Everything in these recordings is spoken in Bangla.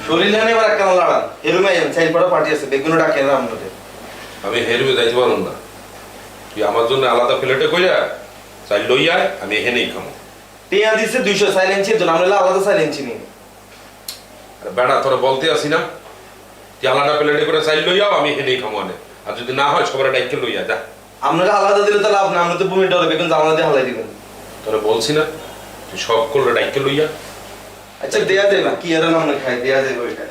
শরীরে এবার একটা লড়ান হেরুমে চাইল পড়া পার্টি আছে বেগুনো ডাকে না আমাদের। আমি হেরুমে যাইতে পারুম না, তুই আমার জন্য আলাদা প্লেটে কইয়া চাইল লইয়া আমি এখানেই খামো। টিয়া দিছে 200 সাইলেন্সের জন্য, আমরা আলাদা সাইলেন্সি নিই। আরে বেড়া তোরা বলতে আসি না, তুই আলাদা প্লেটে করে চাইল লইয়াও আমি এখানেই খামো আনে, আর যদি না হয় সবার ডাইকে লইয়া যা। আমরা আলাদা দিলে তো লাভ না, আমরা তো ভূমি ডরে বেগুন জামালা দিয়ে হালাই দিবেন। তোরা বলছি না তুই সব করলে ডাইকে লইয়া। আচ্ছা দেয়া যায় না, কি আর আমরা খাই দেয়া যায় ওইটা।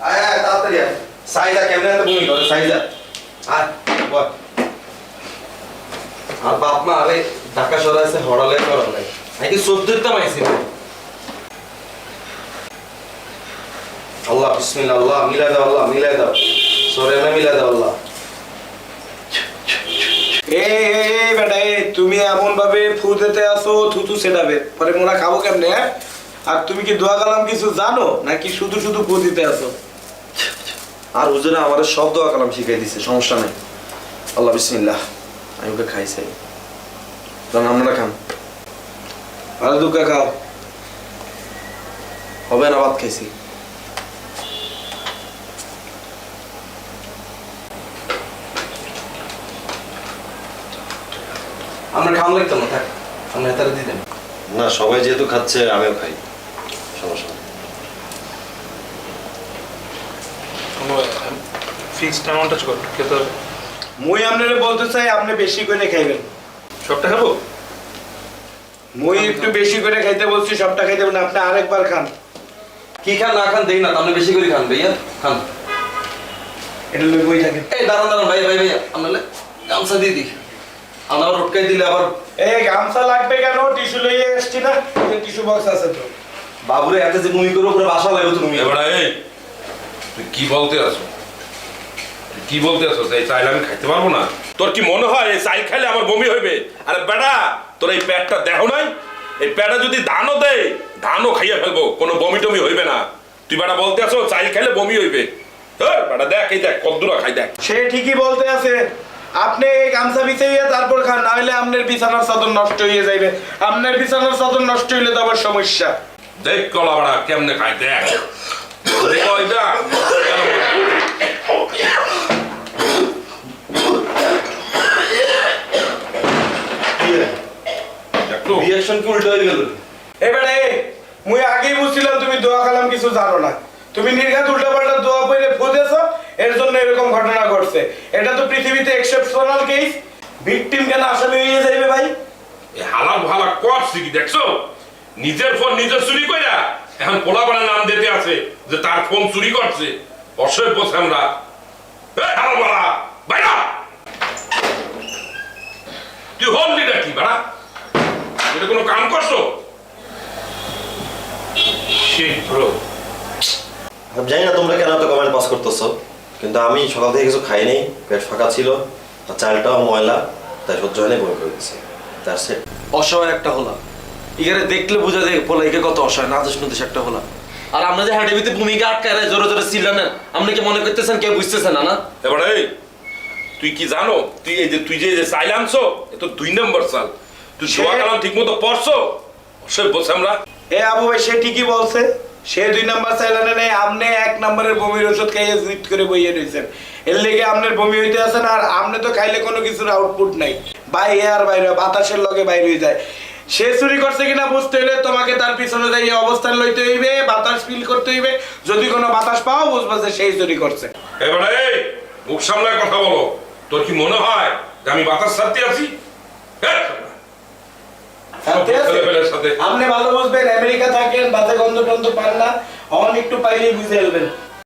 আয় আয় তাড়াতাড়ি আয়, সাইজা কেমনে তো ভূমি ডরে সাইজা। আয় বল। আর বাপ মা আরে ঢাকা শহরে আছে হড়ালে করার নাই, নাকি 14টা মাইছি। আল্লাহ বিসমিল্লাহ, আল্লাহ মিলাই দাও, আল্লাহ মিলাই দাও, সরে না মিলাই দাও আল্লাহ। এই বেটা তুমি এমন ভাবে ফু দিতে আসো থুতু সেটাবে পরে মোরা খাবো কেমনে? আর তুমি কি দোয়া কালাম কিছু জানো নাকি শুধু শুধু ফু দিতে আসো? আর হুজুরে আমাদের সব দোয়া কালাম শিখাই দিছে, সমস্যা নাই। আল্লাহ বিসমিল্লাহ, আমি ওকে খাইছি। আপনারা খান, ভালো দুঃখা খাও। হবে না ভাত খাইছি। আমরা খাওয়া লাগতো না, থাক আমরা তারা দিয়ে দেন। না সবাই যেহেতু খাচ্ছে আমিও খাই, সমস্যা নেই। ফিক্সড অ্যামাউন্ট আছে কত খেতে হবে? মুই আপনারে বলতে চাই আপনি বেশি করে খাইবেন। সবটা খাবো? মুই একটু বেশি করে খাইতে বলছি, সবটা খাইতে না, আপনি আরেকবার খান। কি খান না খান দেই না, আপনি বেশি করে খান ভাইয়া, খান। এটা লই বই থাকে। এই দাঁড়ান দাঁড়ান ভাই ভাই ভাইয়া, আমরা গামছা দিয়ে দিই, আমরা রটকাই দিলে আবার। এই গামছা লাগবে কেন? টিস্যু লইয়ে এসছি না, টিস্যু বক্স আছে তো। বাবুরে এত যে মুই করবো পুরো বাসা লাগবে তুমি। এবার এই তুই কি বলতে আসো, তুই কি বলতে আসো? এই চাইল আমি খাইতে পারবো না? তোর কি মনে হয় এই চাইল খাইলে আমার বমি হইবে? আরে বেটা তোর এই পেটটা দেখো নাই, এই পেটে যদি ধানও দেয় ধানও খাইয়া ফেলবো, কোনো বমি টমি হইবে না। তুই বেটা বলতে আসো চাইল খাইলে বমি হইবে? বেটা দেখ এই দেখ কদ্দুরা খাই দেখ। সে ঠিকই বলতে আছে, আপনি এই গামছা বিছাইয়া তারপর খান, না হলে আপনার বিছানার চাদর নষ্ট হয়ে যাইবে। আপনার বিছানার চাদর নষ্ট হইলে তো আবার সমস্যা। দেখ কলা বেড়া কেমনে খাই দেখ। দেখো এটা রিঅ্যাকশন কি উল্টো হয়ে গেল? এবারে মুই আগেই বুঝছিলাম তুমি দোয়া কালাম কিছু জানো না। তুমি নির্ঘাত উল্টাপাল্টা দোয়া পড়ে ফুদেছো, এর জন্য এরকম ঘটনা ঘটছে। এটা তো পৃথিবীতে এক্সেপশনাল কেস। ভিকটিম কেন আসামি হয়ে যাইবে ভাই? এই হালাল ভালা করছি কি দেখছো? নিজের ফোন নিজে চুরি কইরা এখন পোলাপানের নাম দিতে আছে যে তার ফোন চুরি করছে। অসভ্য আমরা। এই হালাল ভালা বাইরা, তুই হললি নাকি বাড়া? এটা কোনো কাম করছো? Shit bro. আমি জানি না তোমরা কেন এত কমেন্ট পাস করতেছো, কিন্তু আমি সকাল থেকে কিছু খাইনি, পেট ফাঁকা ছিল, আর চালটাও ময়লা, তাই সহ্য হয়নি, বমি করে দিচ্ছি। That's it. অসহায় একটা হলা, এখানে দেখলে বোঝা যায় পোলাইকে কত অসহায়, নাদেশ নদেশ একটা হলা। আর আমরা যে হাঁটে ভিতরে ভূমিকা আটকায় জোরে জোরে চিল্লানেন, আপনি কি মনে করতেছেন কেউ বুঝতেছেন না? না এবার এই তুই কি জানো, তুই এই যে তুই যে চাইল আনছো এ তো 2 নম্বর চাল। তুই দোয়া কালাম ঠিক মতো পড়ছো? অসভ্য আমরা। এ আবু ভাই সে ঠিকই বলছে, সে 2 নাম্বার চাইলানে নেই, আপনি 1 নম্বরের বমির ওষুধ খাইয়ে জিত করে বইয়ে রয়েছেন। এর লেগে আপনার বমি হইতে আছেন, আর আপনি তো খাইলে কোনো কিছুর আউটপুট নাই, বাইরে আর বাইরে বাতাসের লগে বাইরে হয়ে যায়। সে চুরি করছে কিনা বুঝতে হইলে তোমাকে তার পিছনে যাই অবস্থান লইতে হইবে, বাতাস ফিল করতে হইবে। যদি কোনো বাতাস পাও বুঝবা যে সেই চুরি করছে। এবার এই মুখ সামলায় কথা বলো। তোর কি মনে হয় যে আমি বাতাস ছাড়তে আছি? আপনি ভালো বুঝবেন, আমেরিকা থাকেন, বাজে গন্ধ টন্ধ পান না, অন একটু পাইলেই বুঝে ফেলবেন।